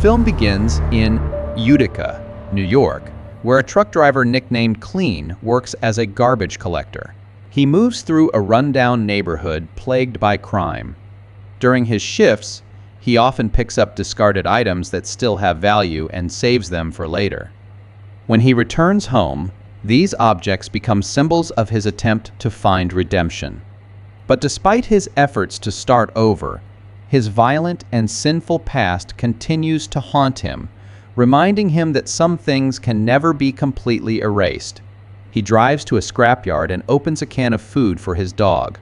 film begins in Utica, New York, where a truck driver nicknamed Clean works as a garbage collector. He moves through a rundown neighborhood plagued by crime. During his shifts, he often picks up discarded items that still have value and saves them for later. When he returns home, these objects become symbols of his attempt to find redemption. But despite his efforts to start over, his violent and sinful past continues to haunt him, reminding him that some things can never be completely erased. He drives to a scrapyard and opens a can of food for his dog.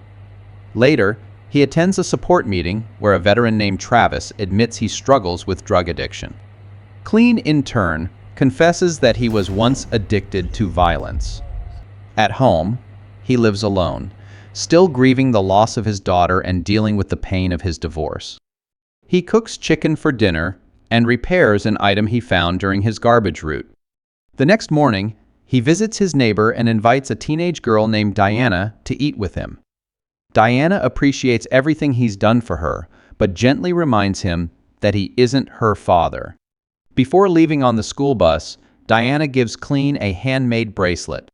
Later, he attends a support meeting where a veteran named Travis admits he struggles with drug addiction. Clean, in turn, confesses that he was once addicted to violence. At home, he lives alone, still grieving the loss of his daughter and dealing with the pain of his divorce. He cooks chicken for dinner and repairs an item he found during his garbage route. The next morning, he visits his neighbor and invites a teenage girl named Diana to eat with him. Diana appreciates everything he's done for her, but gently reminds him that he isn't her father. Before leaving on the school bus, Diana gives Clean a handmade bracelet.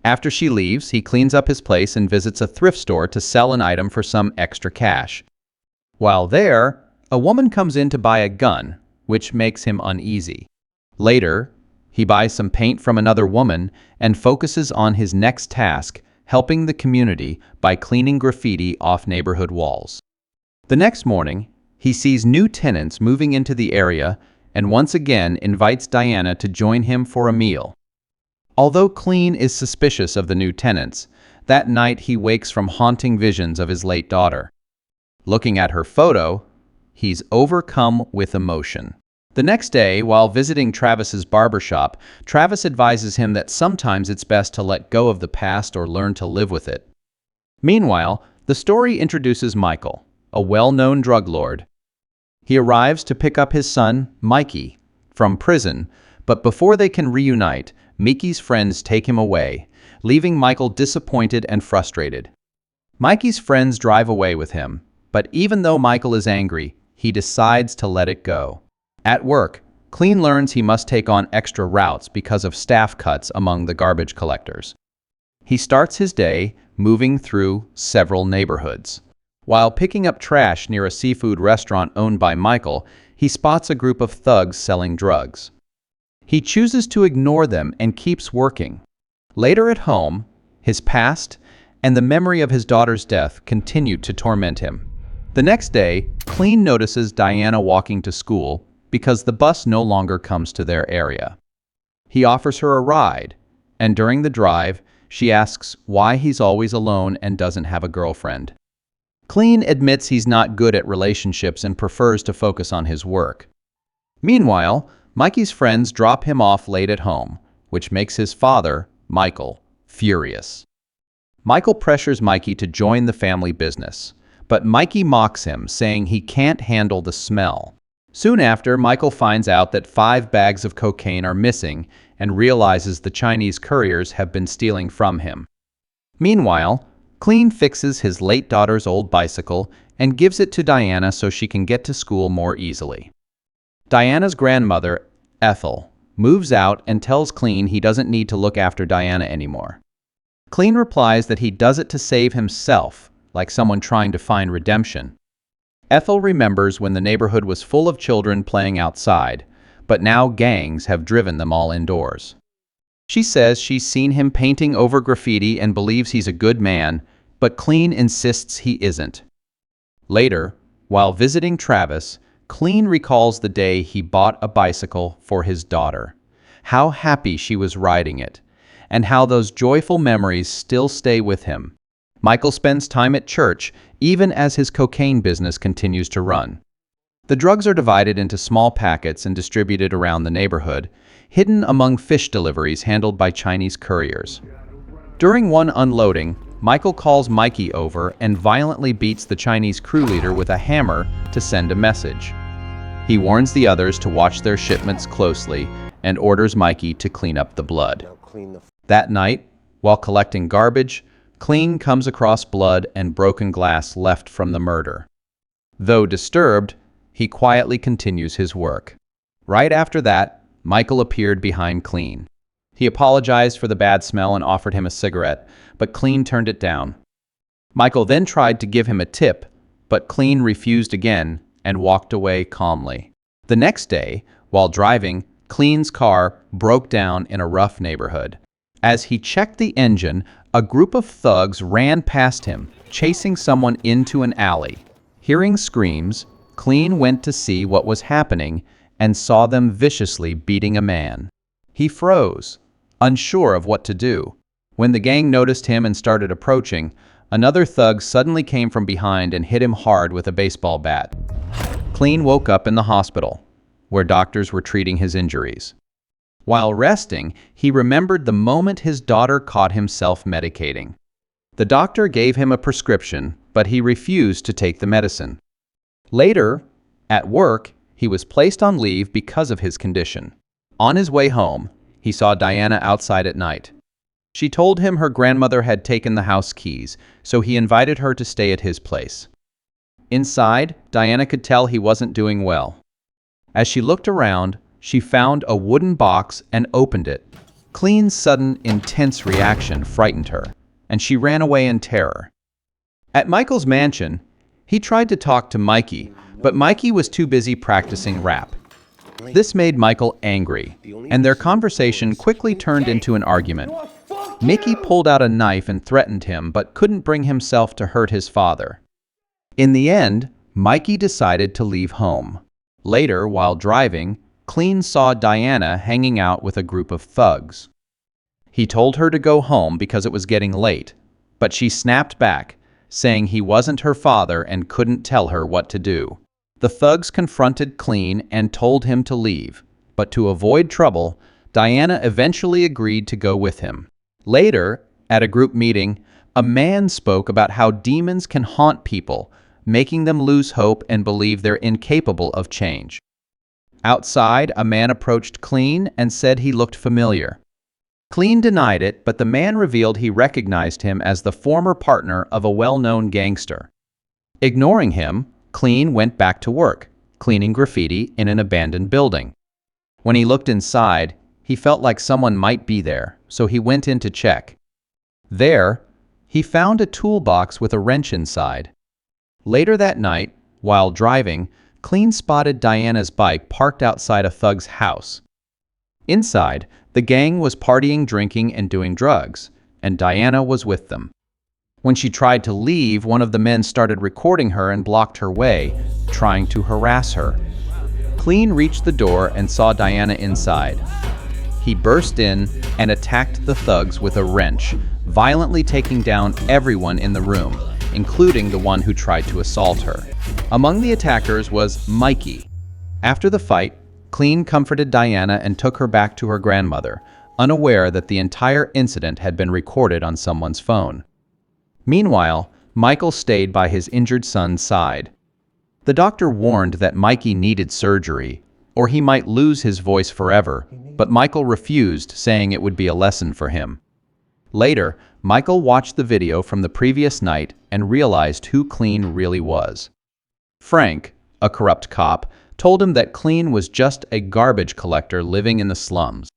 After she leaves, he cleans up his place and visits a thrift store to sell an item for some extra cash. While there, a woman comes in to buy a gun, which makes him uneasy. Later, he buys some paint from another woman and focuses on his next task, helping the community by cleaning graffiti off neighborhood walls. The next morning, he sees new tenants moving into the area and once again invites Diana to join him for a meal. Although Clean is suspicious of the new tenants, that night he wakes from haunting visions of his late daughter. Looking at her photo, he's overcome with emotion. The next day, while visiting Travis's barbershop, Travis advises him that sometimes it's best to let go of the past or learn to live with it. Meanwhile, the story introduces Michael, a well-known drug lord. He arrives to pick up his son, Mikey, from prison, but before they can reunite, Mickey's friends take him away, leaving Michael disappointed and frustrated. Mikey's friends drive away with him, but even though Michael is angry, he decides to let it go. At work, Clean learns he must take on extra routes because of staff cuts among the garbage collectors. He starts his day moving through several neighborhoods. While picking up trash near a seafood restaurant owned by Michael, he spots a group of thugs selling drugs. He chooses to ignore them and keeps working. Later at home, his past and the memory of his daughter's death continue to torment him. The next day, Clean notices Diana walking to school because the bus no longer comes to their area. He offers her a ride, and during the drive, she asks why he's always alone and doesn't have a girlfriend. Clean admits he's not good at relationships and prefers to focus on his work. Meanwhile, Mikey's friends drop him off late at home, which makes his father, Michael, furious. Michael pressures Mikey to join the family business, but Mikey mocks him, saying he can't handle the smell. Soon after, Michael finds out that 5 bags of cocaine are missing and realizes the Chinese couriers have been stealing from him. Meanwhile, Clean fixes his late daughter's old bicycle and gives it to Diana so she can get to school more easily. Diana's grandmother, Ethel, moves out and tells Clean he doesn't need to look after Diana anymore. Clean replies that he does it to save himself, like someone trying to find redemption. Ethel remembers when the neighborhood was full of children playing outside, but now gangs have driven them all indoors. She says she's seen him painting over graffiti and believes he's a good man, but Clean insists he isn't. Later, while visiting Travis, Clean recalls the day he bought a bicycle for his daughter, how happy she was riding it, and how those joyful memories still stay with him. Michael spends time at church, even as his cocaine business continues to run. The drugs are divided into small packets and distributed around the neighborhood, hidden among fish deliveries handled by Chinese couriers. During one unloading, Michael calls Mikey over and violently beats the Chinese crew leader with a hammer to send a message. He warns the others to watch their shipments closely and orders Mikey to clean up the blood. That night, while collecting garbage, Clean comes across blood and broken glass left from the murder. Though disturbed, he quietly continues his work. Right after that, Michael appeared behind Clean. He apologized for the bad smell and offered him a cigarette, but Clean turned it down. Michael then tried to give him a tip, but Clean refused again and walked away calmly. The next day, while driving, Clean's car broke down in a rough neighborhood. As he checked the engine, a group of thugs ran past him, chasing someone into an alley. Hearing screams, Clean went to see what was happening and saw them viciously beating a man. He froze, unsure of what to do. When the gang noticed him and started approaching, another thug suddenly came from behind and hit him hard with a baseball bat. Clean woke up in the hospital, where doctors were treating his injuries. While resting, he remembered the moment his daughter caught him self-medicating. The doctor gave him a prescription, but he refused to take the medicine. Later, at work, he was placed on leave because of his condition. On his way home, he saw Diana outside at night. She told him her grandmother had taken the house keys, so he invited her to stay at his place. Inside, Diana could tell he wasn't doing well. As she looked around, she found a wooden box and opened it. Clean's sudden, intense reaction frightened her, and she ran away in terror. At Michael's mansion, he tried to talk to Mikey, but Mikey was too busy practicing rap. This made Michael angry, and their conversation quickly turned into an argument. Mickey pulled out a knife and threatened him, but couldn't bring himself to hurt his father. In the end, Mikey decided to leave home. Later, while driving, Clean saw Diana hanging out with a group of thugs. He told her to go home because it was getting late, but she snapped back, saying he wasn't her father and couldn't tell her what to do. The thugs confronted Clean and told him to leave, but to avoid trouble, Diana eventually agreed to go with him. Later, at a group meeting, a man spoke about how demons can haunt people, making them lose hope and believe they're incapable of change. Outside, a man approached Clean and said he looked familiar. Clean denied it, but the man revealed he recognized him as the former partner of a well-known gangster. Ignoring him, Clean went back to work, cleaning graffiti in an abandoned building. When he looked inside, he felt like someone might be there, so he went in to check. There, he found a toolbox with a wrench inside. Later that night, while driving, Clean spotted Diana's bike parked outside a thug's house. Inside, the gang was partying, drinking, and doing drugs, and Diana was with them. When she tried to leave, one of the men started recording her and blocked her way, trying to harass her. Clean reached the door and saw Diana inside. He burst in and attacked the thugs with a wrench, violently taking down everyone in the room, including the one who tried to assault her. Among the attackers was Mikey. After the fight, Clean comforted Diana and took her back to her grandmother, unaware that the entire incident had been recorded on someone's phone. Meanwhile, Michael stayed by his injured son's side. The doctor warned that Mikey needed surgery, or he might lose his voice forever, but Michael refused, saying it would be a lesson for him. Later, Michael watched the video from the previous night and realized who Clean really was. Frank, a corrupt cop, told him that Clean was just a garbage collector living in the slums.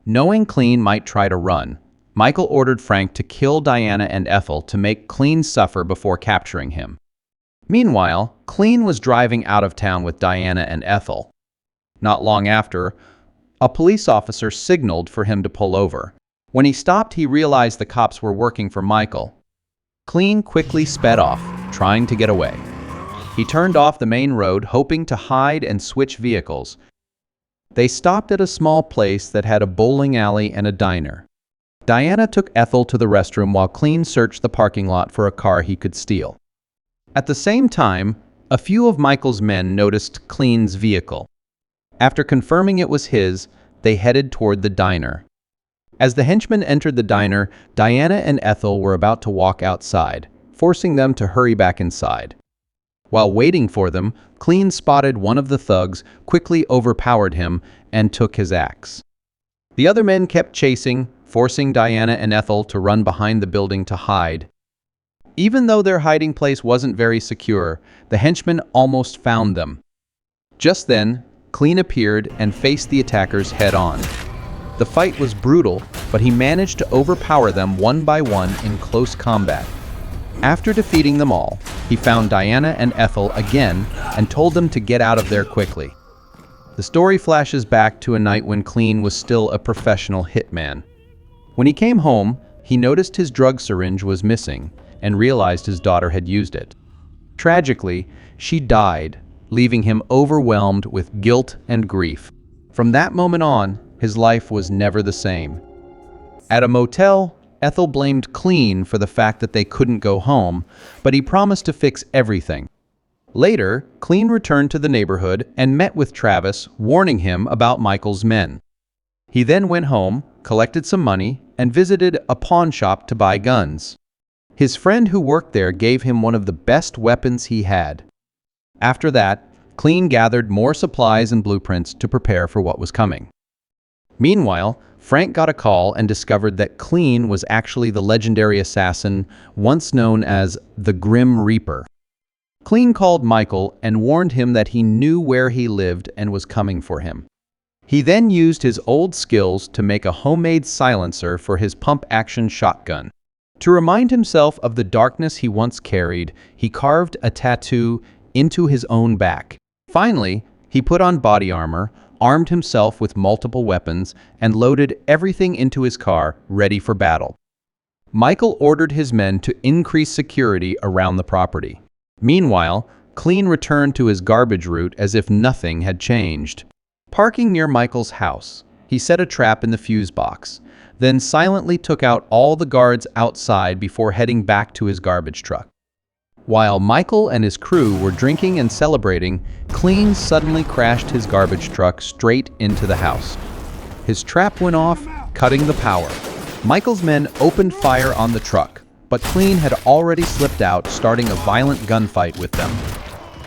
Knowing Clean might try to run, Michael ordered Frank to kill Diana and Ethel to make Clean suffer before capturing him. Meanwhile, Clean was driving out of town with Diana and Ethel. Not long after, a police officer signaled for him to pull over. When he stopped, he realized the cops were working for Michael. Clean quickly sped off, trying to get away. He turned off the main road, hoping to hide and switch vehicles. They stopped at a small place that had a bowling alley and a diner. Diana took Ethel to the restroom while Clean searched the parking lot for a car he could steal. At the same time, a few of Michael's men noticed Clean's vehicle. After confirming it was his, they headed toward the diner. As the henchmen entered the diner, Diana and Ethel were about to walk outside, forcing them to hurry back inside. While waiting for them, Clean spotted one of the thugs, quickly overpowered him, and took his axe. The other men kept chasing, forcing Diana and Ethel to run behind the building to hide. Even though their hiding place wasn't very secure, the henchmen almost found them. Just then, Clean appeared and faced the attackers head-on. The fight was brutal, but he managed to overpower them one by one in close combat. After defeating them all, he found Diana and Ethel again and told them to get out of there quickly. The story flashes back to a night when Clean was still a professional hitman. When he came home, he noticed his drug syringe was missing and realized his daughter had used it. Tragically, she died, leaving him overwhelmed with guilt and grief. From that moment on, his life was never the same. At a motel, Ethel blamed Clean for the fact that they couldn't go home, but he promised to fix everything. Later, Clean returned to the neighborhood and met with Travis, warning him about Michael's men. He then went home, collected some money, and visited a pawn shop to buy guns. His friend who worked there gave him one of the best weapons he had. After that, Clean gathered more supplies and blueprints to prepare for what was coming. Meanwhile, Frank got a call and discovered that Clean was actually the legendary assassin once known as the Grim Reaper. Clean called Michael and warned him that he knew where he lived and was coming for him. He then used his old skills to make a homemade silencer for his pump-action shotgun. To remind himself of the darkness he once carried, he carved a tattoo into his own back. Finally, he put on body armor, armed himself with multiple weapons, and loaded everything into his car, ready for battle. Michael ordered his men to increase security around the property. Meanwhile, Clean returned to his garbage route as if nothing had changed. Parking near Michael's house, he set a trap in the fuse box, then silently took out all the guards outside before heading back to his garbage truck. While Michael and his crew were drinking and celebrating, Clean suddenly crashed his garbage truck straight into the house. His trap went off, cutting the power. Michael's men opened fire on the truck, but Clean had already slipped out, starting a violent gunfight with them.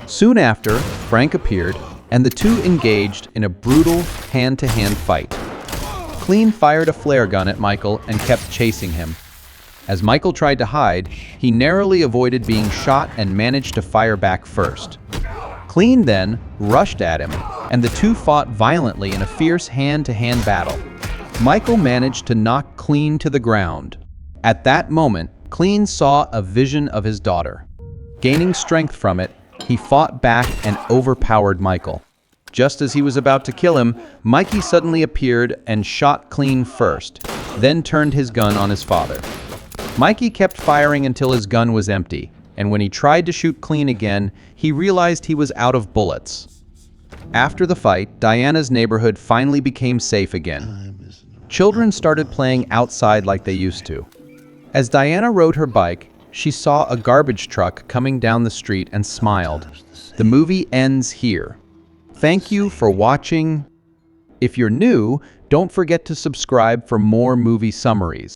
Soon after, Frank appeared, and the two engaged in a brutal hand-to-hand fight. Clean fired a flare gun at Michael and kept chasing him. As Michael tried to hide, he narrowly avoided being shot and managed to fire back first. Clean then rushed at him, and the two fought violently in a fierce hand-to-hand battle. Michael managed to knock Clean to the ground. At that moment, Clean saw a vision of his daughter. Gaining strength from it, he fought back and overpowered Michael. Just as he was about to kill him, Mikey suddenly appeared and shot Clean first, then turned his gun on his father. Mikey kept firing until his gun was empty, and when he tried to shoot Clean again, he realized he was out of bullets. After the fight, Diana's neighborhood finally became safe again. Children started playing outside like they used to. As Diana rode her bike, she saw a garbage truck coming down the street and smiled. The movie ends here. Thank you for watching. If you're new, don't forget to subscribe for more movie summaries.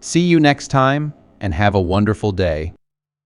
See you next time, and have a wonderful day.